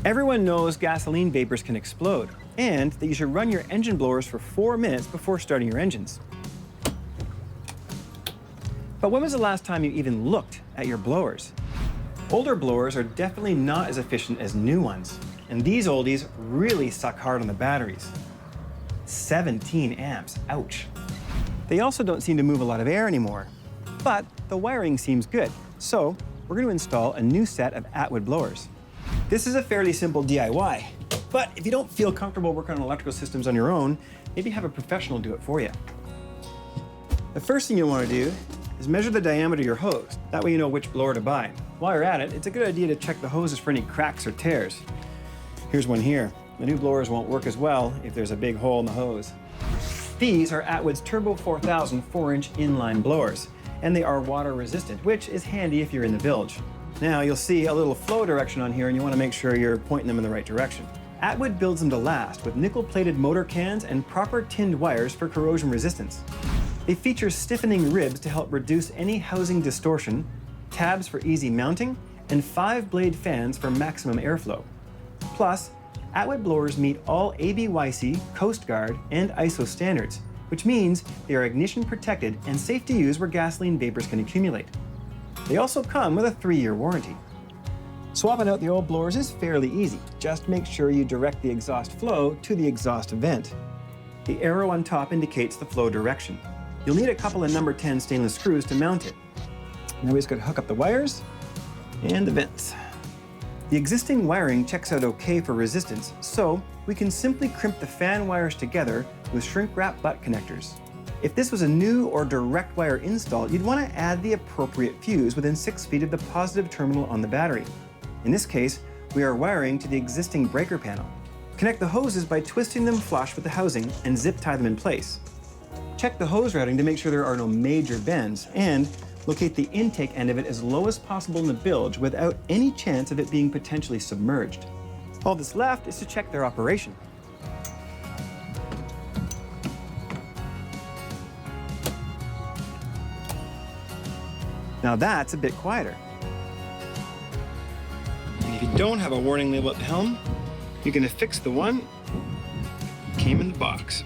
Everyone knows gasoline vapors can explode, and that you should run your engine blowers for 4 minutes before starting your engines. But when was the last time you even looked at your blowers? Older blowers are definitely not as efficient as new ones, and these oldies really suck hard on the batteries. 17 amps, ouch. They also don't seem to move a lot of air anymore, but the wiring seems good, so we're going to install a new set of Attwood blowers. This is a fairly simple DIY, but if you don't feel comfortable working on electrical systems on your own, maybe have a professional do it for you. The first thing you want to do is measure the diameter of your hose. That way you know which blower to buy. While you're at it, it's a good idea to check the hoses for any cracks or tears. Here's one here. The new blowers won't work as well if there's a big hole in the hose. These are Attwood's Turbo 4000 4-inch inline blowers, and they are water resistant, which is handy if you're in the village. Now you'll see a little flow direction on here, and you want to make sure you're pointing them in the right direction. Attwood builds them to last with nickel-plated motor cans and proper tinned wires for corrosion resistance. They feature stiffening ribs to help reduce any housing distortion, tabs for easy mounting, and 5-blade fans for maximum airflow. Plus, Attwood blowers meet all ABYC, Coast Guard, and ISO standards, which means they are ignition protected and safe to use where gasoline vapors can accumulate. They also come with a 3-year warranty. Swapping out the old blowers is fairly easy. Just make sure you direct the exhaust flow to the exhaust vent. The arrow on top indicates the flow direction. You'll need a couple of number 10 stainless screws to mount it. Now we just got to hook up the wires and the vents. The existing wiring checks out okay for resistance, so we can simply crimp the fan wires together with shrink wrap butt connectors. If this was a new or direct wire install, you'd want to add the appropriate fuse within 6 feet of the positive terminal on the battery. In this case, we are wiring to the existing breaker panel. Connect the hoses by twisting them flush with the housing and zip tie them in place. Check the hose routing to make sure there are no major bends, and locate the intake end of it as low as possible in the bilge without any chance of it being potentially submerged. All that's left is to check their operation. Now that's a bit quieter. And if you don't have a warning label at the helm, you can affix the one that came in the box.